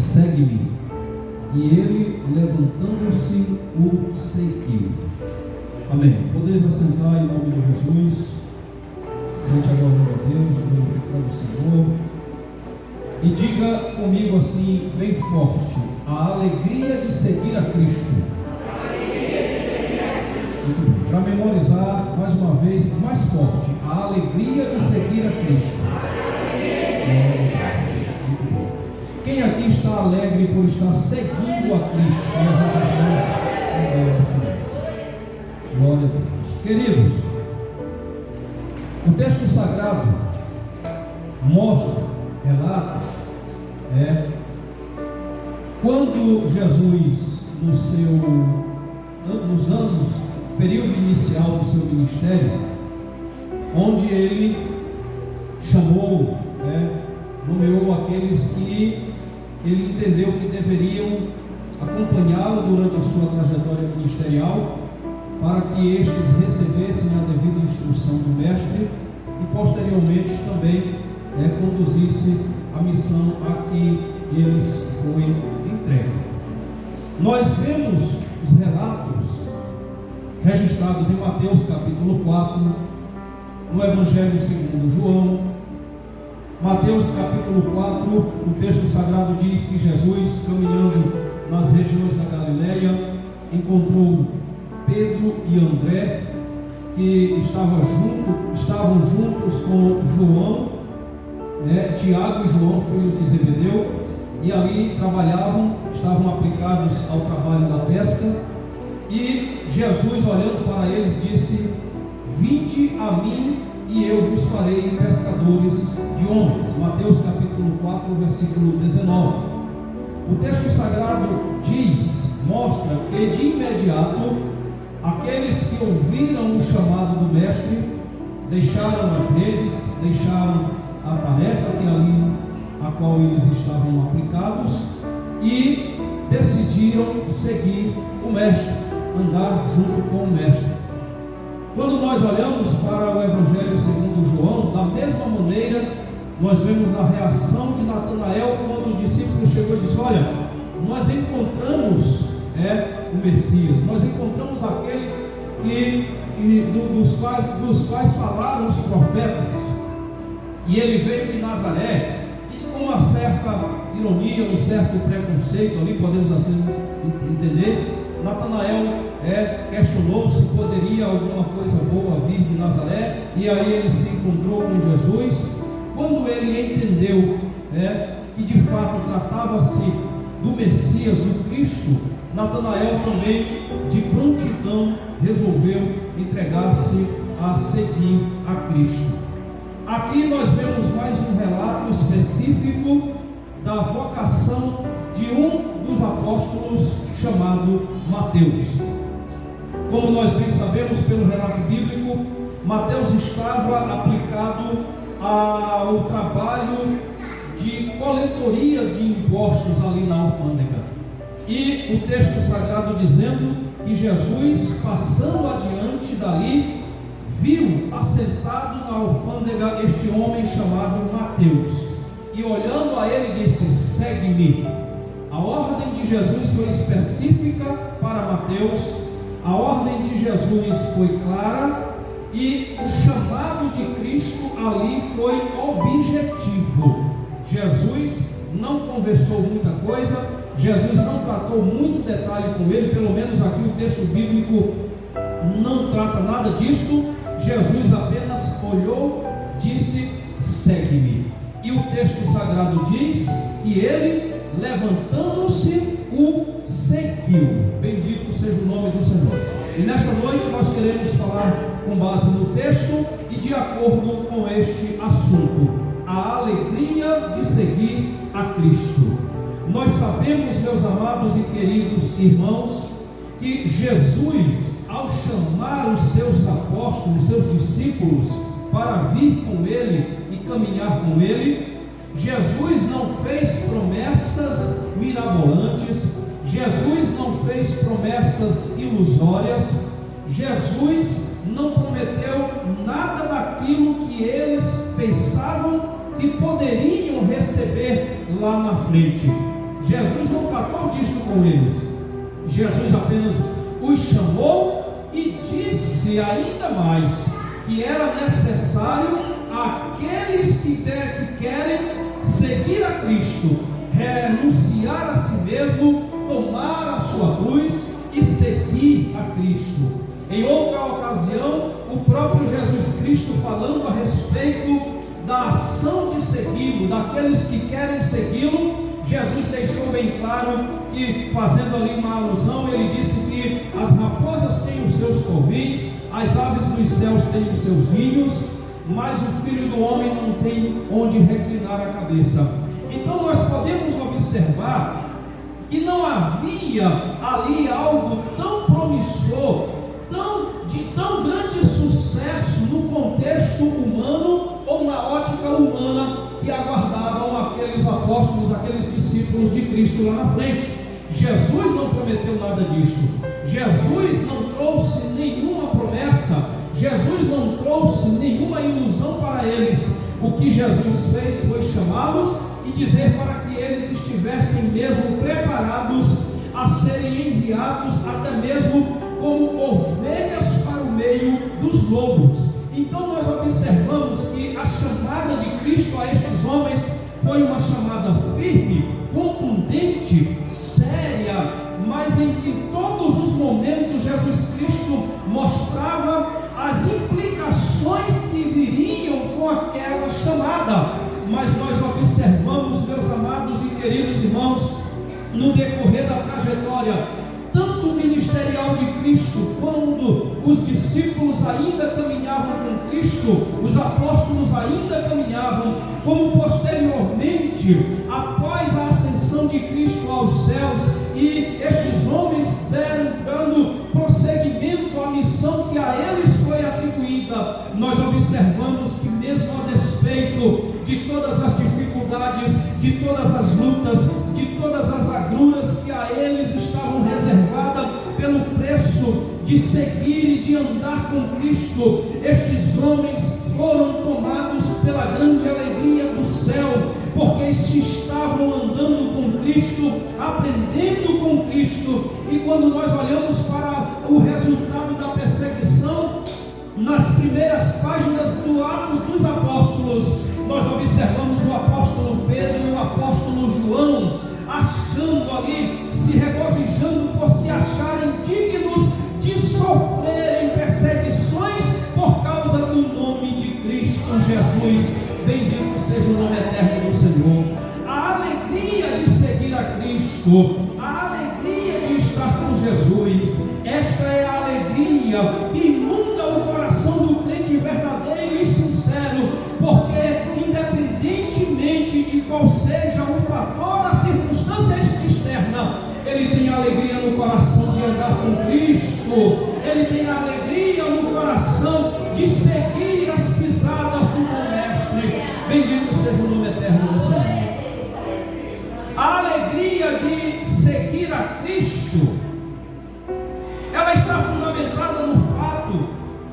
segue-me. E ele, levantando-se, o seguiu. Amém. Podeis assentar em nome de Jesus. Sente a glória de Deus, glorificando o Senhor. E diga comigo assim, bem forte: a alegria de seguir a Cristo. Muito bem. Para memorizar, mais uma vez, mais forte: a alegria de seguir a Cristo. Muito bem. Quem aqui está alegre por estar seguindo a Cristo? Levante as mãos. Glória ao Senhor. Glória a Deus. Queridos, o texto sagrado mostra, relata, quando Jesus, nos anos, período inicial do seu ministério, onde ele chamou, nomeou aqueles que ele entendeu que deveriam acompanhá-lo durante a sua trajetória ministerial, para que estes recebessem a devida instrução do mestre e posteriormente também conduzisse a missão a que eles foi entregue. Nós vemos os relatos registrados em Mateus capítulo 4, no Evangelho segundo João. Mateus capítulo 4, o texto sagrado diz que Jesus, caminhando nas regiões da Galileia, encontrou Pedro e André, que estavam juntos com João, Tiago e João, filhos de Zebedeu, e ali estavam aplicados ao trabalho da pesca. E Jesus, olhando para eles, disse: vinde a mim e eu vos farei pescadores de homens. Mateus capítulo 4, versículo 19. O texto sagrado mostra que de imediato aqueles que ouviram o chamado do mestre deixaram as redes, deixaram a tarefa a qual eles estavam aplicados e decidiram seguir o mestre, andar junto com o mestre. Quando nós olhamos para o Evangelho segundo João, da mesma maneira, nós vemos a reação de Natanael quando o discípulo chegou e disse: olha, nós encontramos o Messias, nós encontramos aquele dos quais falaram os profetas, e ele veio de Nazaré. E com uma certa ironia, um certo preconceito ali, podemos assim entender, Natanael questionou se poderia alguma coisa boa vir de Nazaré, e aí ele se encontrou com Jesus. Quando ele entendeu que de fato tratava-se do Messias, do Cristo, Natanael também de prontidão resolveu entregar-se a seguir a Cristo. Aqui nós vemos mais um relato específico da vocação de um dos apóstolos, chamado Mateus. Como nós bem sabemos pelo relato bíblico, Mateus estava aplicado ao trabalho de coletoria de impostos ali na alfândega. E o texto sagrado dizendo que Jesus, passando adiante dali, viu assentado na alfândega este homem chamado Mateus, e olhando a ele disse: segue-me. A ordem de Jesus foi específica para Mateus, a ordem de Jesus foi clara, e o chamado de Cristo ali foi objetivo. Jesus não conversou muita coisa, Jesus não tratou muito detalhe com ele, pelo menos aqui o texto bíblico não trata nada disto. Jesus apenas olhou, disse: segue-me. E o texto sagrado diz que ele, levantando-se, o seguiu. Bendito seja o nome do Senhor. E nesta noite nós queremos falar com base no texto e de acordo com este assunto: a alegria de seguir a Cristo. Nós sabemos, meus amados e queridos irmãos, que Jesus, ao chamar os seus apóstolos, seus discípulos, para vir com ele e caminhar com ele, Jesus não fez promessas mirabolantes, Jesus não fez promessas ilusórias, Jesus não prometeu nada daquilo que eles pensavam que poderiam receber lá na frente. Jesus não tratou disso com eles. Jesus apenas os chamou e disse ainda mais que era necessário aqueles que querem seguir a Cristo renunciar a si mesmo, tomar a sua cruz e seguir a Cristo. Em outra ocasião, o próprio Jesus Cristo, falando a respeito da ação de segui-lo, daqueles que querem segui-lo, Jesus deixou bem claro que, fazendo ali uma alusão, ele disse que as raposas têm os seus covis, as aves dos céus têm os seus ninhos, mas o Filho do Homem não tem onde reclinar a cabeça. Então nós podemos observar que não havia ali algo tão promissor, de tão grande sucesso no contexto humano ou na ótica humana que aguardavam aqueles apóstolos, aqueles discípulos de Cristo lá na frente. Jesus não prometeu nada disso. Jesus não trouxe nenhuma promessa. Jesus não trouxe nenhuma ilusão para eles. O que Jesus fez foi chamá-los e dizer para que eles estivessem mesmo preparados a serem enviados até mesmo como ovelhas para o meio dos lobos. Então nós observamos que a chamada de Cristo a estes homens foi uma chamada firme, contundente, séria, mas em que todos os momentos Jesus Cristo mostrava as implicações que viriam com aquela chamada. Mas nós observamos, meus amados e queridos irmãos, no decorrer da trajetória, tanto ministerial de Cristo, quando os discípulos ainda caminhavam com Cristo, os apóstolos ainda caminhavam, como posteriormente, após a ascensão de Cristo aos céus, e estes homens dando prosseguimento à missão que a eles foi atribuída, nós observamos que mesmo a despeito de todas as dificuldades, de todas as lutas, de todas as agruras que a eles estavam reservadas pelo preço de seguir e de andar com Cristo, estes homens foram tomados pela grande alegria do céu, porque se estavam andando com Cristo, aprendendo com Cristo. E quando nós olhamos para o resultado da perseguição, nas primeiras páginas do Atos dos Apóstolos, nós observamos o apóstolo Pedro e o apóstolo João achando ali, se regozijando por se acharem dignos de sofrerem perseguições por causa do nome de Cristo Jesus. Bendito seja o nome eterno do Senhor. A alegria de seguir a Cristo, a alegria de estar com Jesus, esta é a alegria que inunda o coração do crente verdadeiro e sincero, porque independentemente de qual seja o fator, a circunstância externa, ele tem alegria no coração de andar com Cristo, ele tem alegria no coração de seguir as pisadas do bom mestre. Bendito seja o nome eterno do Senhor. A alegria de seguir a Cristo, ela está fundamentada no fato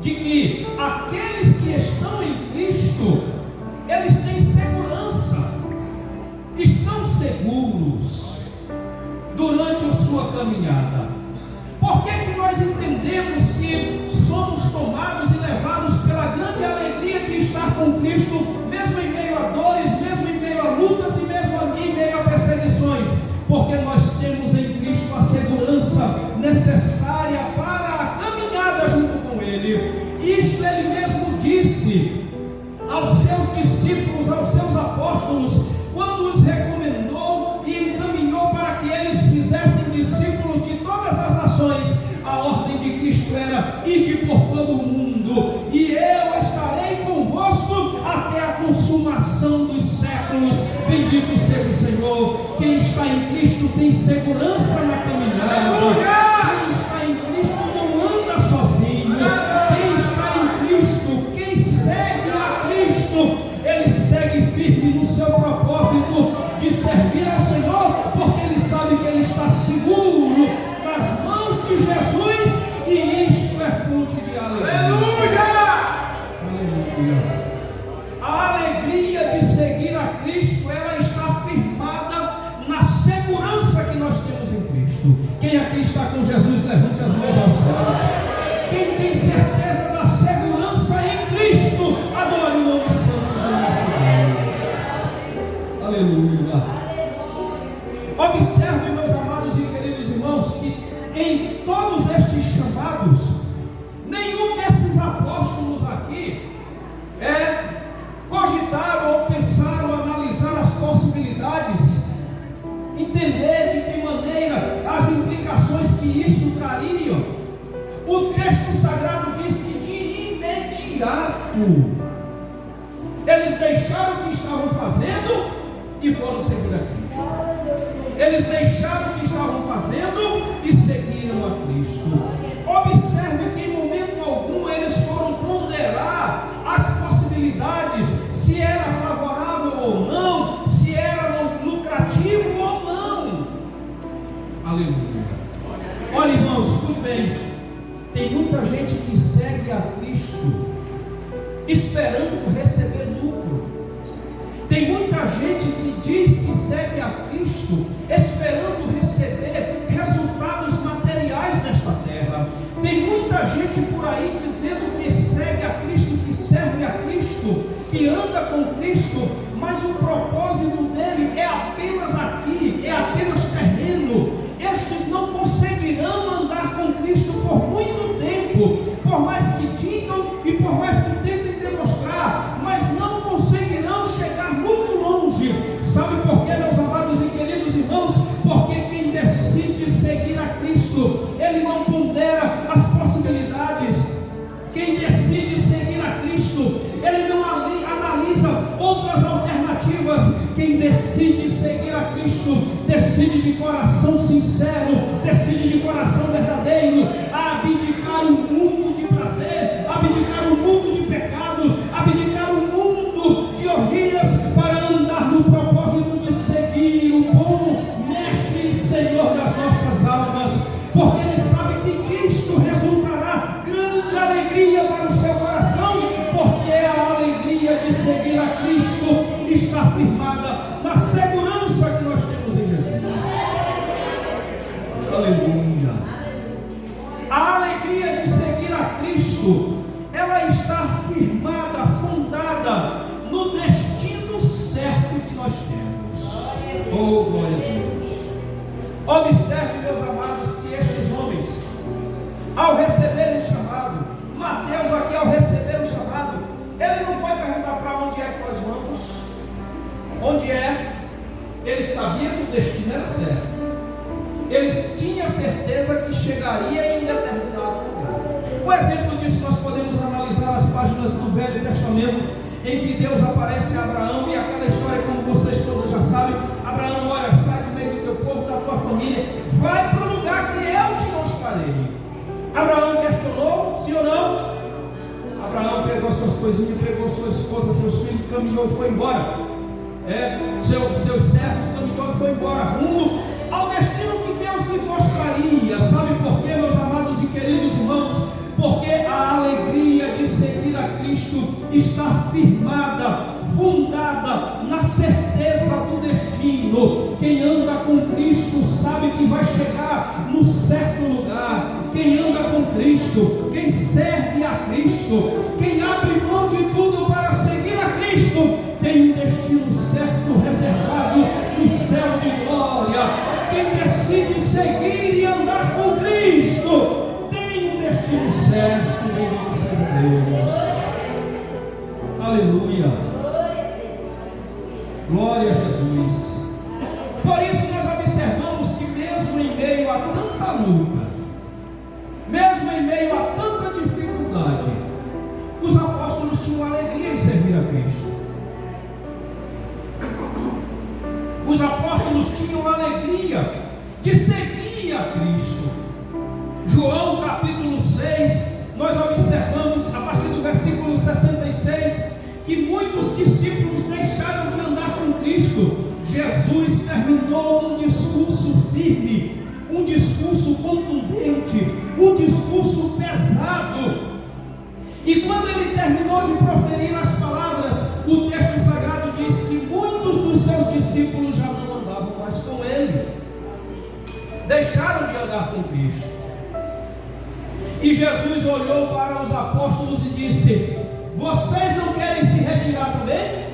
de que aqueles que estão em Cristo, eles têm segurança, estão seguros durante a sua caminhada. Por que nós entendemos que somos tomados e levados pela grande alegria de estar com Cristo, mesmo em meio a dores, mesmo em meio a lutas e mesmo em meio a perseguições? Porque nós temos em Cristo a segurança necessária para a caminhada junto com Ele. Isto Ele mesmo disse aos seus discípulos, aos seus apóstolos, quando os recomendou e encaminhou para que eles fizessem discípulos de todas as nações. A ordem de Cristo era: ide por todo o mundo, e eu estarei convosco até a consumação dos séculos. Bendito seja o Senhor. Quem está em Cristo tem segurança na caminhada. Quem está em Cristo não anda sozinho. Quem está em Cristo, quem segue a Cristo, ele segue firme no seu propósito de servir ao Senhor, porque ele sabe que ele está seguro nas mãos de Jesus, e isto é fonte de alegria. Aleluia! A alegria de seguir a Cristo, ela está firmada na segurança Cristo. Quem aqui está com Jesus, levante as mãos aos céus. Quem tem certeza da segurança em Cristo, adore o nome santo do nosso Deus. Aleluia. Observe, meus amados e queridos irmãos, que em todos estes chamados, nenhum desses apóstolos aqui cogitaram ou pensaram, analisar as possibilidades, entender de que maneira as implicações que isso trariam. O texto sagrado diz que de imediato eles deixaram o que estavam fazendo e foram seguir a Cristo. Eles deixaram o que estavam fazendo e seguiram a Cristo. Observe que em momento algum eles foram ponderar as possibilidades, se era favorável ou não, se era lucrativo ou não. Aleluia. Olha, irmãos, escute bem. Tem muita gente que segue a Cristo esperando receber lucro. Tem muita gente que diz que segue a Cristo esperando receber resultados materiais nesta terra. Tem muita gente por aí dizendo que segue a Cristo, que serve a Cristo, que anda com Cristo, mas o propósito dele é apenas aqui, é apenas terreno. Estes não conseguirão andar com Cristo por muito tempo, por mais que digam e por mais que tentem demonstrar, mas não conseguirão chegar muito longe. Sabe por quê, meus amados e queridos irmãos? Porque quem decide seguir a Cristo, ele não pondera as possibilidades. Quem decide seguir a Cristo, ele não analisa outras alternativas. Quem decide seguir a Cristo, decide de coração sincero, decide de coração verdadeiro, a abdicar o mundo de prazer, abdicar o mundo de pecados, abdicar o mundo de orgias, para andar no propósito de seguir o bom Mestre e Senhor das nossas almas, porque ele sabe que disto resultará grande alegria para o seu coração, porque a alegria de seguir a Cristo está firmada na segurança que nós temos em Jesus. Aleluia. A alegria de seguir a Cristo, ela está firmada, fundada no destino certo que nós temos. Oh, glória a Deus. Observe, meus amados, que estes homens, ao receberem o chamado, Mateus aqui ao receber o chamado, ele não foi perguntar para onde é que nós vamos, onde é. Ele sabia que o destino era certo. Eles tinham certeza que chegaria em determinado lugar. O exemplo disso nós podemos analisar as páginas do Velho Testamento, em que Deus aparece a Abraão, e aquela história, como vocês todos já sabem: Abraão, olha, sai do meio do teu povo, da tua família, vai para o lugar que eu te mostrarei. Abraão questionou, sim ou não? Abraão pegou suas coisinhas, pegou sua esposa, seus filhos, caminhou e foi embora. Seus servos, caminhou e foi embora, rumo ao destino que Deus lhe mostraria. Sabe por quê, meus amados e queridos irmãos? Porque a alegria de seguir a Cristo está firmada, fundada na certeza do destino. Quem anda com Cristo sabe que vai chegar no certo lugar. Quem anda com Cristo, quem serve a Cristo, quem abre mão de tudo para seguir a Cristo, tem um destino certo reservado no céu de glória. Quem decide seguir e andar com Cristo tem um destino certo. Bendito seja Deus. Aleluia. Glória a Jesus. Por isso nós observamos que mesmo em meio a tanta luta, mesmo em meio a tanta dificuldade, os apóstolos tinham alegria em servir a Cristo. Os apóstolos tinham alegria de seguir a Cristo. João capítulo 6, nós observamos a partir do versículo 66 que muitos discípulos deixaram de andar com Cristo. Jesus terminou um discurso firme, um discurso contundente, um discurso pesado. E quando ele terminou de proferir as palavras, o texto sagrado diz que muitos dos seus discípulos já não andavam mais com ele. deixaram de andar com Cristo. E Jesus olhou para os apóstolos e disse: vocês não querem se retirar também?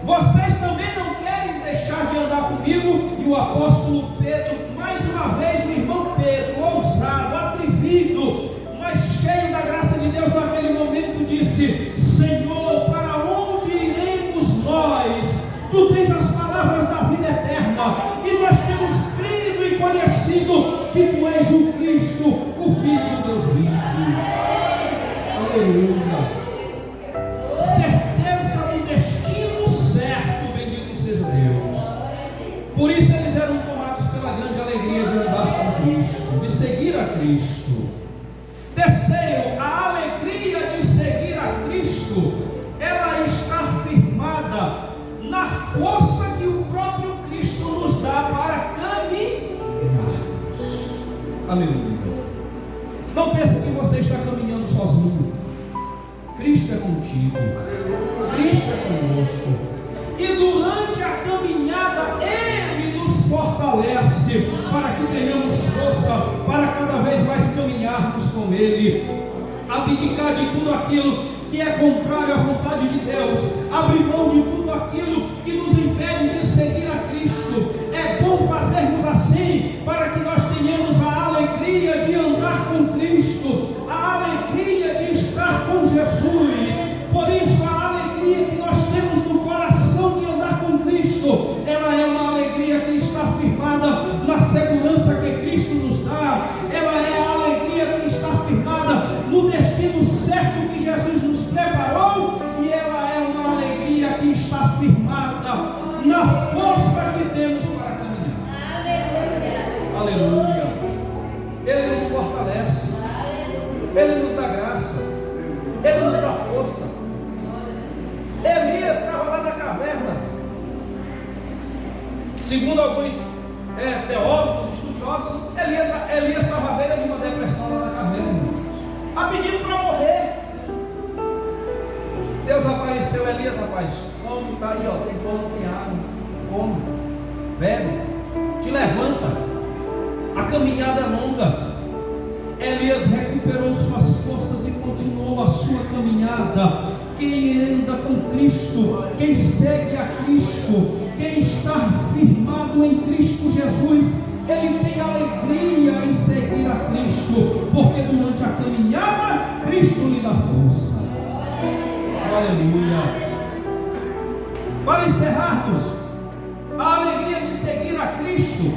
Vocês também não querem deixar de andar comigo? E o apóstolo Pedro, mais uma vez o irmão Pedro, ousado, atrevido, mas cheio da graça de Deus naquele momento, disse: Senhor, para onde iremos nós? Tu tens as palavras da vida eterna, e nós temos crido e conhecido que Tu és o Cristo, o Filho do Deus vivo. Aleluia. Certeza do destino certo, bendito seja Deus. Por isso eles eram tomados pela grande alegria de andar com Cristo, de seguir a Cristo. Terceiro, a alegria de seguir a Cristo, ela está firmada na força que o próprio Cristo nos dá para caminharmos. Aleluia. Não pense que você está caminhando sozinho. Cristo é contigo, Cristo é conosco, e durante a caminhada Ele nos fortalece para que tenhamos força para cada vez mais caminharmos com Ele, abdicar de tudo aquilo que é contrário à vontade de Deus, abrir mão de tudo aquilo que nos impede de seguir a Cristo. É bom fazermos assim para que nós tenhamos a alegria de andar com Cristo, a alegria de estar com Jesus. Por isso a alegria que nós temos no coração de andar com Cristo, ela é uma alegria que está firmada na segurança que Cristo nos dá. Ela é a alegria que está firmada no destino certo que Jesus nos preparou, e ela é uma alegria que está firmada na força que temos para caminhar. Aleluia. Ele nos fortalece, Ele nos dá graça, Ele nos dá força. Elias estava lá na caverna. Segundo alguns teólogos, estudiosos, Elias estava à beira de uma depressão lá na caverna, a pedindo para morrer. Deus apareceu: Elias, rapaz, come, está aí, ó, tem pão, tem água, come, bebe, te levanta. A caminhada é longa. Elias recuperou suas forças e continuou a sua caminhada. Quem anda com Cristo, quem segue a Cristo, quem está firmado em Cristo Jesus, ele tem alegria em seguir a Cristo, porque durante a caminhada Cristo lhe dá força. Aleluia. Para encerrarmos, a alegria de seguir a Cristo,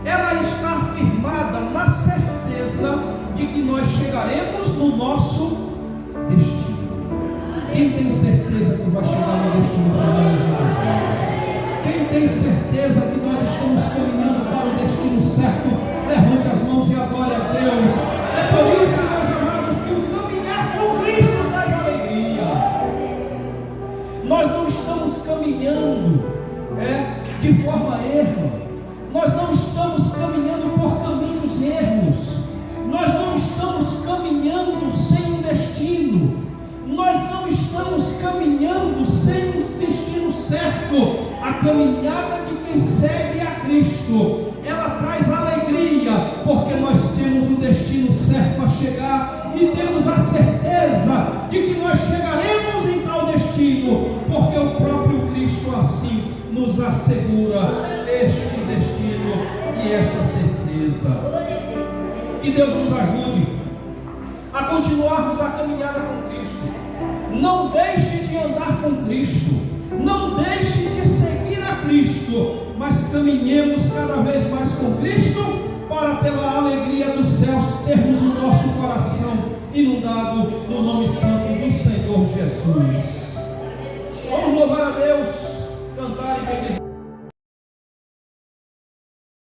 ela está firmada na certeza de que nós chegaremos no nosso destino. Quem tem certeza que vai chegar no destino final, levante as mãos. Quem tem certeza que nós estamos caminhando para o destino certo, levante as mãos e adore a Deus. É por isso, meus amados, que o caminhar com Cristo traz alegria. Nós não estamos caminhando de forma erma. Nós não estamos caminhando por caminhos ermos. Nós não estamos caminhando sem um destino. Nós não estamos caminhando sem um destino certo. A caminhada de quem segue a Cristo, ela traz alegria, porque nós temos o destino certo a chegar, e temos a certeza de que nós chegaremos em tal destino, porque o próprio Cristo assim nos assegura este destino e esta certeza. Que Deus nos ajude a continuarmos a caminhada com Cristo. Não deixe de andar com Cristo, não deixe de seguir a Cristo, mas caminhemos cada vez mais com Cristo, para pela alegria dos céus termos o nosso coração inundado no nome santo do Senhor Jesus. Vamos louvar a Deus, cantar e bendizer.